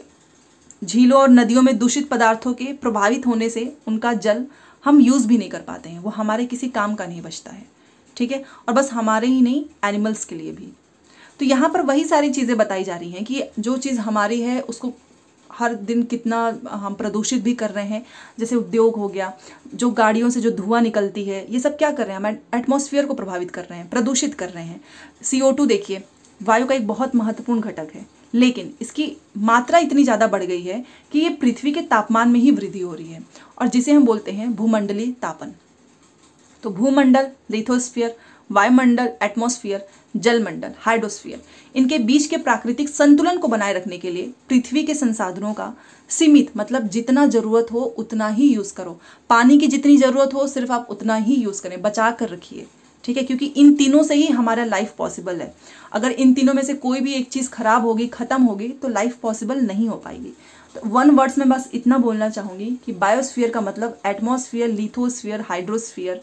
झीलों और नदियों में दूषित पदार्थों के प्रभावित होने से उनका जल हम यूज़ भी नहीं कर पाते हैं, वो हमारे किसी काम का नहीं बचता है। ठीक है, और बस हमारे ही नहीं, एनिमल्स के लिए भी। तो यहाँ पर वही सारी चीज़ें बताई जा रही हैं कि जो चीज़ हमारी है उसको हर दिन कितना हम प्रदूषित भी कर रहे हैं। जैसे उद्योग हो गया, जो गाड़ियों से जो धुआं निकलती है, ये सब क्या कर रहे हैं, हम एटमॉस्फेयर को प्रभावित कर रहे हैं, प्रदूषित कर रहे हैं। CO2 देखिए, वायु का एक बहुत महत्वपूर्ण घटक है, लेकिन इसकी मात्रा इतनी ज़्यादा बढ़ गई है कि ये पृथ्वी के तापमान में ही वृद्धि हो रही है, और जिसे हम बोलते हैं भूमंडलीय तापन। तो भूमंडल लिथोस्फीयर, वायुमंडल एटमॉस्फेयर, जलमंडल हाइड्रोस्फीयर, इनके बीच के प्राकृतिक संतुलन को बनाए रखने के लिए पृथ्वी के संसाधनों का सीमित, मतलब जितना जरूरत हो उतना ही यूज़ करो। पानी की जितनी ज़रूरत हो सिर्फ आप उतना ही यूज़ करें, बचा कर रखिए। ठीक है, क्योंकि इन तीनों से ही हमारा लाइफ पॉसिबल है। अगर इन तीनों में से कोई भी एक चीज़ खराब होगी, ख़त्म होगी, तो लाइफ पॉसिबल नहीं हो पाएगी। तो वन वर्ड्स में बस इतना बोलना चाहूँगी कि बायोस्फीयर का मतलब एटमॉस्फेयर, लिथोस्फीयर, हाइड्रोस्फीयर,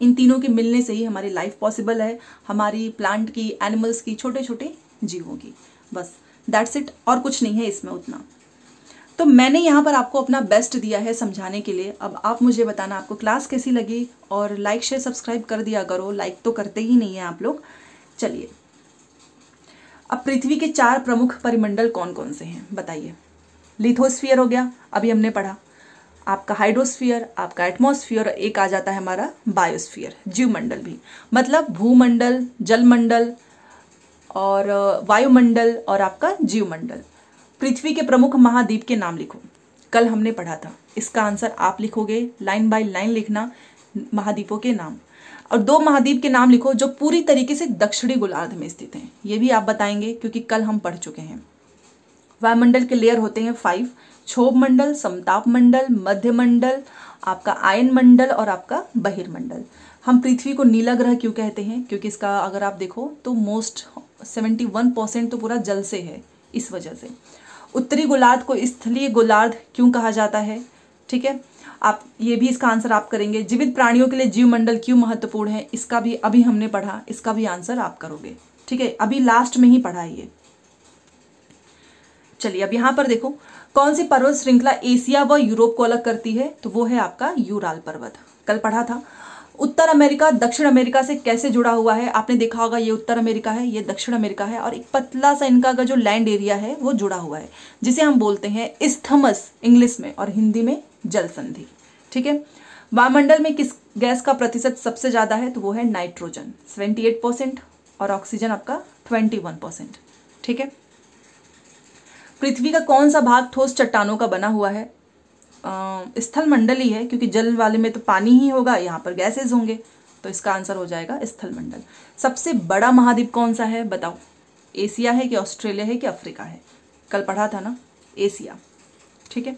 इन तीनों के मिलने से ही हमारी लाइफ पॉसिबल है, हमारी प्लांट की, एनिमल्स की, छोटे छोटे जीवों की। बस दैट्स इट, और कुछ नहीं है इसमें उतना। तो मैंने यहाँ पर आपको अपना बेस्ट दिया है समझाने के लिए। अब आप मुझे बताना आपको क्लास कैसी लगी, और लाइक शेयर सब्सक्राइब कर दिया करो, लाइक तो करते ही नहीं है आप लोग। चलिए, अब पृथ्वी के 4 प्रमुख परिमंडल कौन कौन से हैं बताइए। लिथोस्फीयर हो गया, अभी हमने पढ़ा, आपका हाइड्रोस्फीयर, आपका एटमॉस्फेयर, एक आ जाता है हमारा बायोस्फीयर, जीवमंडल भी, मतलब भूमंडल, जलमंडल और वायुमंडल और आपका जीवमंडल। पृथ्वी के प्रमुख महाद्वीप के नाम लिखो, कल हमने पढ़ा था। इसका आंसर आप लिखोगे, लाइन बाय लाइन लिखना महाद्वीपों के नाम, और 2 महाद्वीप के नाम लिखो जो पूरी तरीके से दक्षिणी गोलार्ध में स्थित हैं। ये भी आप बताएंगे क्योंकि कल हम पढ़ चुके हैं। वायुमंडल के लेयर होते हैं 5, क्षोभ मंडल, समताप मंडल, मध्य मंडल, आपका आयन मंडल और आपका बहिर्मंडल। हम पृथ्वी को नीला ग्रह क्यों कहते हैं, क्योंकि इसका अगर आप देखो तो मोस्ट 71% तो पूरा जल से है, इस वजह से। उत्तरी गोलार्ध को स्थलीय गोलार्ध क्यों कहा जाता है, ठीक है, आप ये भी इसका आंसर आप करेंगे। जीवित प्राणियों के लिए जीवमंडल क्यों महत्वपूर्ण है, इसका भी अभी हमने पढ़ा, इसका भी आंसर आप करोगे। ठीक है, अभी लास्ट में ही पढ़ा है ये। चलिए, अब यहाँ पर देखो, कौन सी पर्वत श्रृंखला एशिया व यूरोप को अलग करती है, तो वो है आपका यूराल पर्वत, कल पढ़ा था। उत्तर अमेरिका दक्षिण अमेरिका से कैसे जुड़ा हुआ है, आपने देखा होगा, ये उत्तर अमेरिका है, ये दक्षिण अमेरिका है, और एक पतला सा इनका का जो लैंड एरिया है वो जुड़ा हुआ है, जिसे हम बोलते हैं इस्थमस इंग्लिश में, और हिंदी में जल संधि। ठीक है, वायुमंडल में किस गैस का प्रतिशत सबसे ज्यादा है, तो वो है नाइट्रोजन 78%, और ऑक्सीजन आपका 21%। ठीक है, पृथ्वी का कौन सा भाग ठोस चट्टानों का बना हुआ है, स्थल मंडल ही है, क्योंकि जल वाले में तो पानी ही होगा, यहाँ पर गैसेज होंगे, तो इसका आंसर हो जाएगा स्थल मंडल। सबसे बड़ा महाद्वीप कौन सा है बताओ, एशिया है कि ऑस्ट्रेलिया है कि अफ्रीका है, कल पढ़ा था ना, एशिया। ठीक है,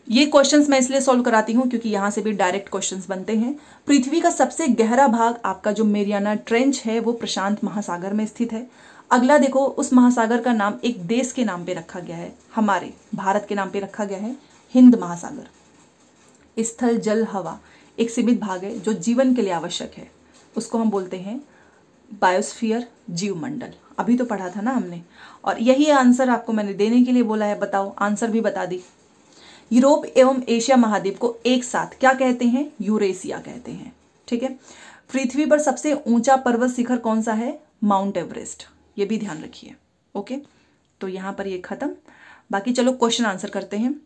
ये क्वेश्चंस मैं इसलिए सॉल्व कराती हूँ क्योंकि यहाँ से भी डायरेक्ट क्वेश्चंस बनते हैं। पृथ्वी का सबसे गहरा भाग आपका जो मेरियाना ट्रेंच है वो प्रशांत महासागर में स्थित है। अगला देखो, उस महासागर का नाम एक देश के नाम पे रखा गया है, हमारे भारत के नाम पे रखा गया है, हिंद महासागर। स्थल जल हवा एक सीमित भाग है जो जीवन के लिए आवश्यक है, उसको हम बोलते हैं बायोस्फीयर, जीवमंडल। अभी तो पढ़ा था ना हमने, और यही आंसर आपको मैंने देने के लिए बोला है। बताओ, आंसर भी बता दी। यूरोप एवं एशिया महाद्वीप को एक साथ क्या कहते हैं? यूरेशिया कहते हैं। ठीक है। पृथ्वी पर सबसे ऊंचा पर्वत शिखर कौन सा है? Mount Everest. ये भी ध्यान रखिए। ओके, तो यहाँ पर ये खत्म। बाकी चलो क्वेश्चन आंसर करते हैं।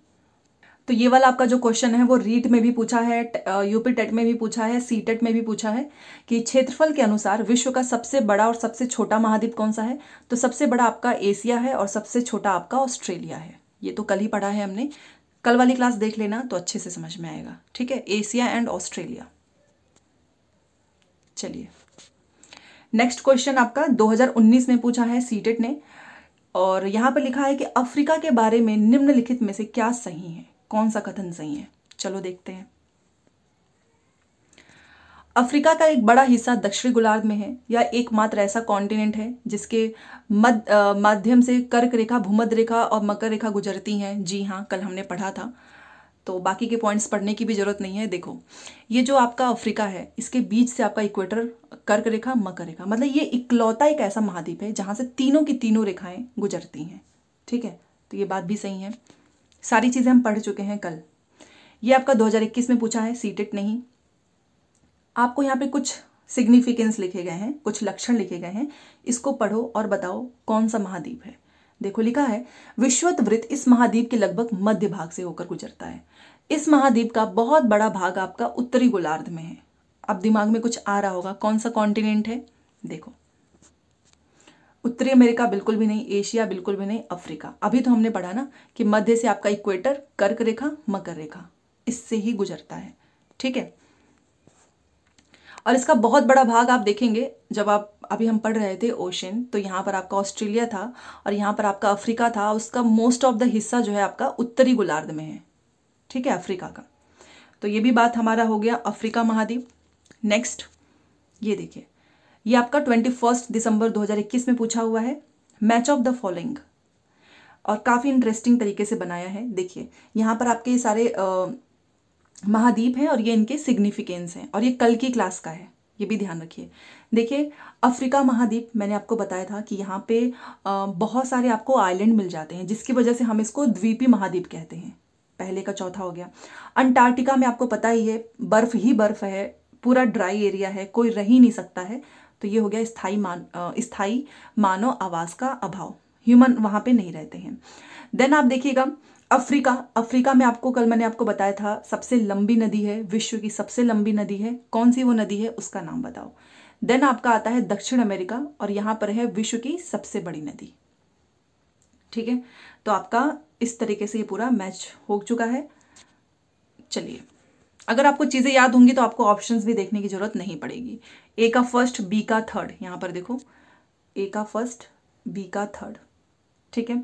तो ये वाला आपका जो क्वेश्चन है वो रीट में भी पूछा है, यूपी टेट में भी पूछा है, सी टेट में भी पूछा है कि क्षेत्रफल के अनुसार विश्व का सबसे बड़ा और सबसे छोटा महाद्वीप कौन सा है? तो सबसे बड़ा आपका एशिया है और सबसे छोटा आपका ऑस्ट्रेलिया है। ये तो कल ही पढ़ा है हमने, कल वाली क्लास देख लेना तो अच्छे से समझ में आएगा। ठीक है, एशिया एंड ऑस्ट्रेलिया। चलिए नेक्स्ट क्वेश्चन आपका 2019 में पूछा है सीटेट ने, और यहां पर लिखा है कि अफ्रीका के बारे में निम्नलिखित में से क्या सही है? कौन सा कथन सही है? चलो देखते हैं। अफ्रीका का एक बड़ा हिस्सा दक्षिणी गोलार्ध में है। यह एकमात्र ऐसा कॉन्टिनेंट है जिसके माध्यम से कर्क रेखा, भूमध्य रेखा और मकर रेखा गुजरती हैं। जी हाँ, कल हमने पढ़ा था, तो बाकी के पॉइंट्स पढ़ने की भी जरूरत नहीं है। देखो, ये जो आपका अफ्रीका है, इसके बीच से आपका इक्वेटर, कर्क रेखा, मकर रेखा, मतलब ये इकलौता एक ऐसा महाद्वीप है जहां से तीनों की तीनों रेखाएं गुजरती हैं। ठीक है, तो ये बात भी सही है। सारी चीजें हम पढ़ चुके हैं कल। ये आपका 2021 में पूछा है, सीटेट नहीं। आपको यहाँ पे कुछ सिग्निफिकेंस लिखे गए हैं, कुछ लक्षण लिखे गए हैं, इसको पढ़ो और बताओ कौन सा महाद्वीप है। देखो लिखा है, विषुवत वृत्त इस महाद्वीप के लगभग मध्य भाग से होकर गुजरता है। इस महाद्वीप का बहुत बड़ा भाग आपका उत्तरी गोलार्ध में है। अब दिमाग में कुछ आ रहा होगा, कौन सा कॉन्टिनेंट है? देखो, उत्तरी अमेरिका बिल्कुल भी नहीं, एशिया बिल्कुल भी नहीं, अफ्रीका। अभी तो हमने पढ़ा ना कि मध्य से आपका इक्वेटर, कर्क रेखा, मकर रेखा, इससे ही गुजरता है। ठीक है, और इसका बहुत बड़ा भाग आप देखेंगे जब आप अभी हम पढ़ रहे थे ओशन, तो यहाँ पर आपका ऑस्ट्रेलिया था और यहाँ पर आपका अफ्रीका था। उसका मोस्ट ऑफ द हिस्सा जो है आपका उत्तरी गोलार्ध में है। ठीक है, अफ्रीका का। तो ये भी बात हमारा हो गया अफ्रीका महाद्वीप। नेक्स्ट ये देखिए, ये आपका 21 दिसंबर 2021 में पूछा हुआ है, मैच ऑफ द फॉलोइंग, और काफी इंटरेस्टिंग तरीके से बनाया है। देखिए यहाँ पर आपके सारे महाद्वीप हैं और ये इनके सिग्निफिकेंस हैं, और ये कल की क्लास का है, ये भी ध्यान रखिए। देखिए अफ्रीका महाद्वीप, मैंने आपको बताया था कि यहाँ पे बहुत सारे आपको आइलैंड मिल जाते हैं, जिसकी वजह से हम इसको द्वीपीय महाद्वीप कहते हैं। पहले का चौथा हो गया। अंटार्कटिका में आपको पता ही है, बर्फ ही बर्फ है, पूरा ड्राई एरिया है, कोई रह ही नहीं सकता है। तो ये हो गया स्थायी मानव आवास का अभाव, ह्यूमन वहां पे नहीं रहते हैं। देन आप देखिएगा अफ्रीका में आपको कल मैंने आपको बताया था सबसे लंबी नदी है, विश्व की सबसे लंबी नदी है। कौन सी वो नदी है, उसका नाम बताओ। देन आपका आता है दक्षिण अमेरिका, और यहां पर है विश्व की सबसे बड़ी नदी। ठीक है, तो आपका इस तरीके से ये पूरा मैच हो चुका है। चलिए, अगर आपको चीजें याद होंगी तो आपको ऑप्शंस भी देखने की जरूरत नहीं पड़ेगी। ए का फर्स्ट, बी का थर्ड, यहां पर देखो, ए का फर्स्ट, बी का थर्ड। ठीक है,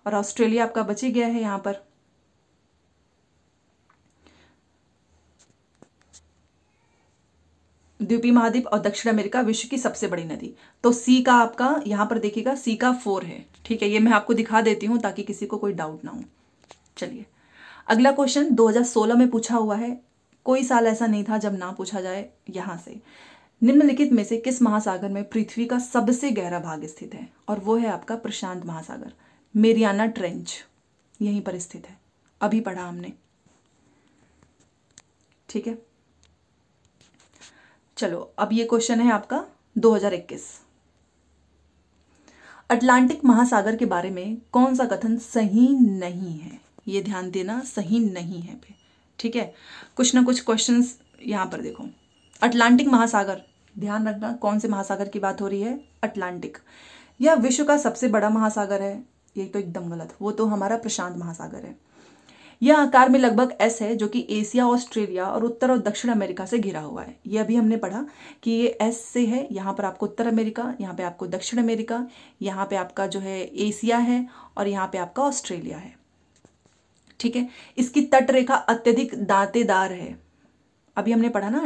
और ऑस्ट्रेलिया आपका बच ही गया है यहां पर। द्वीपीय महाद्वीप और दक्षिण अमेरिका, विश्व की सबसे बड़ी नदी। तो सी का आपका यहां पर देखिएगा, सी का 4 है। ठीक है, ये मैं आपको दिखा देती हूं ताकि किसी को कोई डाउट ना हो। चलिए अगला क्वेश्चन 2016 में पूछा हुआ है, कोई साल ऐसा नहीं था जब ना पूछा जाए। यहां से, निम्नलिखित में से किस महासागर में पृथ्वी का सबसे गहरा भाग स्थित है? और वो है आपका प्रशांत महासागर, मेरियाना ट्रेंच यहीं पर स्थित है। अभी पढ़ा हमने। ठीक है, चलो अब ये क्वेश्चन है आपका 2021। अटलांटिक महासागर के बारे में कौन सा कथन सही नहीं है? ये ध्यान देना, सही नहीं है पे। ठीक है, कुछ ना कुछ क्वेश्चंस यहाँ पर देखो। अटलांटिक महासागर, ध्यान रखना कौन से महासागर की बात हो रही है, अटलांटिक। यह विश्व का सबसे बड़ा महासागर है, ये तो एकदम गलत, वो तो हमारा प्रशांत महासागर है। यह आकार में लगभग एस है, जो कि एशिया, ऑस्ट्रेलिया और उत्तर और दक्षिण अमेरिका से घिरा हुआ है। ये अभी हमने पढ़ा कि ये एस से है, यहाँ पर आपको उत्तर अमेरिका, यहाँ पे आपको दक्षिण अमेरिका, यहाँ पे आपका जो है एशिया है, और यहाँ पे आपका ऑस्ट्रेलिया है। ठीक है, इसकी तट रेखा अत्यधिक दांतेदार है। अभी हमने पढ़ा ना,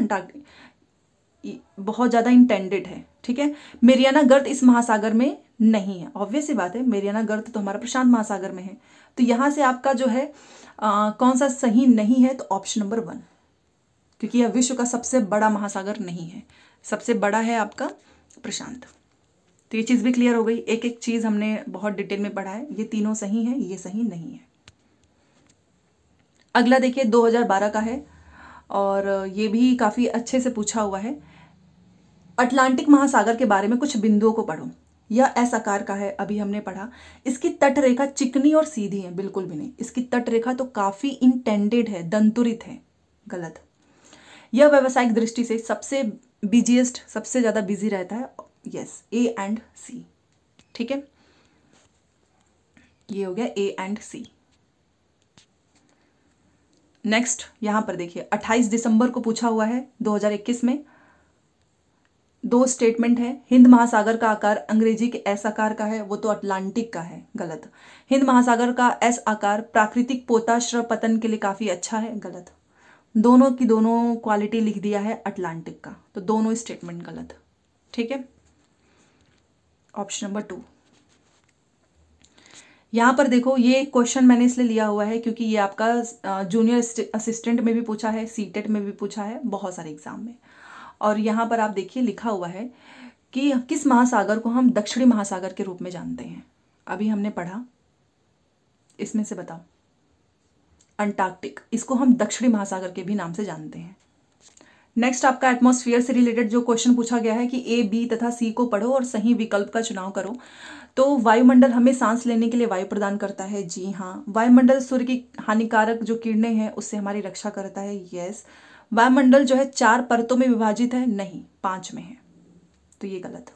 बहुत ज्यादा इंटेंडेड है। ठीक है, मेरियाना गर्त इस महासागर में नहीं है। ऑब्वियस सी बात है, मेरियाना गर्त तो हमारा प्रशांत महासागर में है। तो यहां से आपका जो है कौन सा सही नहीं है, तो ऑप्शन नंबर 1। क्योंकि यह विश्व का सबसे बड़ा महासागर नहीं है, सबसे बड़ा है आपका प्रशांत। तो ये चीज़ भी क्लियर हो गई। एक एक चीज़ हमने बहुत डिटेल में पढ़ा है, ये तीनों सही हैं, ये सही नहीं है। अगला देखिए 2012 का है और ये भी काफ़ी अच्छे से पूछा हुआ है। अटलांटिक महासागर के बारे में कुछ बिंदुओं को पढ़ो। यह एस आकार का है, अभी हमने पढ़ा। इसकी तट रेखा चिकनी और सीधी है, बिल्कुल भी नहीं। इसकी तट रेखा तो काफ़ी इंटेंडेड है, दंतुरित है, गलत। यह व्यावसायिक दृष्टि से सबसे बिजीएस्ट, सबसे ज़्यादा बिजी रहता है, यस, ए एंड सी। ठीक है, ये हो गया ए एंड सी। नेक्स्ट यहां पर देखिए 28 दिसंबर को पूछा हुआ है 2021 में। दो स्टेटमेंट है। हिंद महासागर का आकार अंग्रेजी के एस आकार का है, वो तो अटलांटिक का है, गलत। हिंद महासागर का एस आकार प्राकृतिक पोताश्र पतन के लिए काफी अच्छा है, गलत। दोनों की दोनों क्वालिटी लिख दिया है अटलांटिक का, तो दोनों स्टेटमेंट गलत। ठीक है, ऑप्शन नंबर 2। यहाँ पर देखो, ये क्वेश्चन मैंने इसलिए लिया हुआ है क्योंकि ये आपका जूनियर असिस्टेंट में भी पूछा है, सीटेट में भी पूछा है, बहुत सारे एग्जाम में। और यहाँ पर आप देखिए लिखा हुआ है कि किस महासागर को हम दक्षिणी महासागर के रूप में जानते हैं। अभी हमने पढ़ा, इसमें से बताओ। अंटार्कटिक, इसको हम दक्षिणी महासागर के भी नाम से जानते हैं। नेक्स्ट आपका एटमॉस्फेयर से रिलेटेड जो क्वेश्चन पूछा गया है कि ए, बी तथा सी को पढ़ो और सही विकल्प का चुनाव करो। तो वायुमंडल हमें सांस लेने के लिए वायु प्रदान करता है, जी हाँ। वायुमंडल सूर्य की हानिकारक जो किरणें हैं उससे हमारी रक्षा करता है, यस। वायुमंडल जो है 4 परतों में विभाजित है, नहीं, 5 में है, तो ये गलत।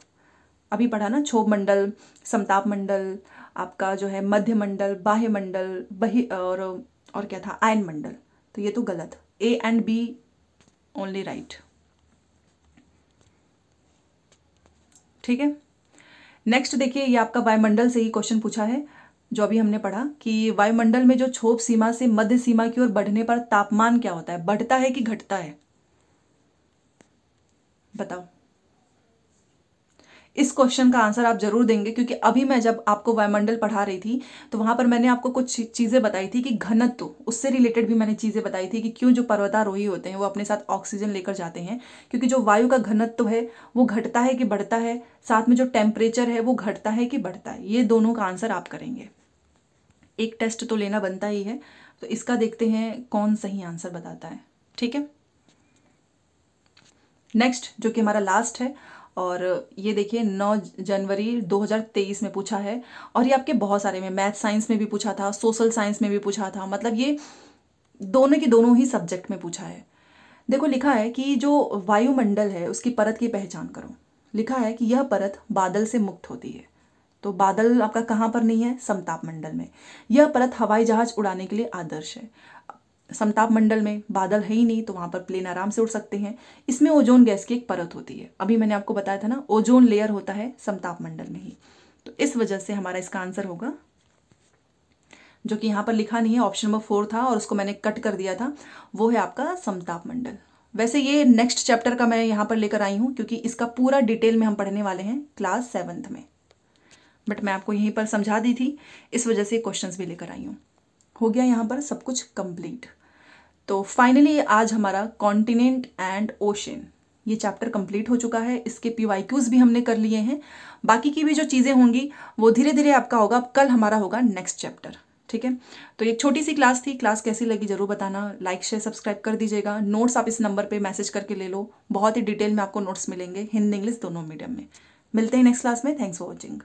अभी पढ़ा ना, क्षोभ मंडल, समताप मंडल, आपका जो है मध्य मंडल, बाह्य मंडल, और क्या था, आयन मंडल, तो ये तो गलत। A and B only right. ठीक है, नेक्स्ट देखिए, ये आपका वायुमंडल से ही क्वेश्चन पूछा है, जो अभी हमने पढ़ा कि वायुमंडल में जो क्षोभ सीमा से मध्य सीमा की ओर बढ़ने पर तापमान क्या होता है, बढ़ता है कि घटता है, बताओ। इस क्वेश्चन का आंसर आप जरूर देंगे, क्योंकि अभी मैं जब आपको वायुमंडल पढ़ा रही थी तो वहां पर मैंने आपको कुछ चीजें बताई थी कि घनत्व, उससे रिलेटेड भी मैंने चीजें बताई थी कि क्यों जो पर्वतारोही होते हैं वो अपने साथ ऑक्सीजन लेकर जाते हैं, क्योंकि जो वायु का घनत्व है वो घटता है कि बढ़ता है, साथ में जो टेम्परेचर है वो घटता है कि बढ़ता है। ये दोनों का आंसर आप करेंगे। एक टेस्ट तो लेना बनता ही है, तो इसका देखते हैं कौन सही आंसर बताता है। ठीक है, नेक्स्ट जो कि हमारा लास्ट है, और ये देखिए 9 जनवरी 2023 में पूछा है, और ये आपके बहुत सारे में, मैथ साइंस में भी पूछा था, सोशल साइंस में भी पूछा था, मतलब ये दोनों की दोनों ही सब्जेक्ट में पूछा है। देखो लिखा है कि जो वायुमंडल है उसकी परत की पहचान करो। लिखा है कि यह परत बादल से मुक्त होती है, तो बादल आपका कहाँ पर नहीं है, समताप मंडल में। यह परत हवाई जहाज उड़ाने के लिए आदर्श है। समताप मंडल में बादल है ही नहीं, तो वहां पर प्लेन आराम से उड़ सकते हैं। इसमें ओजोन गैस की एक परत होती है, अभी मैंने आपको बताया था ना, ओजोन लेयर होता है समताप मंडल में ही, तो इस वजह से हमारा इसका आंसर होगा, जो कि यहाँ पर लिखा नहीं है, ऑप्शन नंबर 4 था और उसको मैंने कट कर दिया था, वो है आपका समताप मंडल। वैसे ये नेक्स्ट चैप्टर का मैं यहाँ पर लेकर आई हूँ, क्योंकि इसका पूरा डिटेल में हम पढ़ने वाले हैं क्लास 7th में, बट मैं आपको यहीं पर समझा दी थी, इस वजह से क्वेश्चंस भी लेकर आई हूँ। हो गया यहाँ पर सब कुछ कंप्लीट। तो फाइनली आज हमारा कॉन्टिनेंट एंड ओशन ये चैप्टर कंप्लीट हो चुका है। इसके PYQs भी हमने कर लिए हैं, बाकी की भी जो चीज़ें होंगी वो धीरे धीरे आपका होगा। कल हमारा होगा नेक्स्ट चैप्टर। ठीक है, तो एक छोटी सी क्लास थी, क्लास कैसी लगी जरूर बताना, लाइक शेयर सब्सक्राइब कर दीजिएगा। नोट्स आप इस नंबर पे मैसेज करके ले लो, बहुत ही डिटेल में आपको नोट्स मिलेंगे, हिंदी इंग्लिश दोनों मीडियम में। मिलते हैं नेक्स्ट क्लास में। Thanks for watching.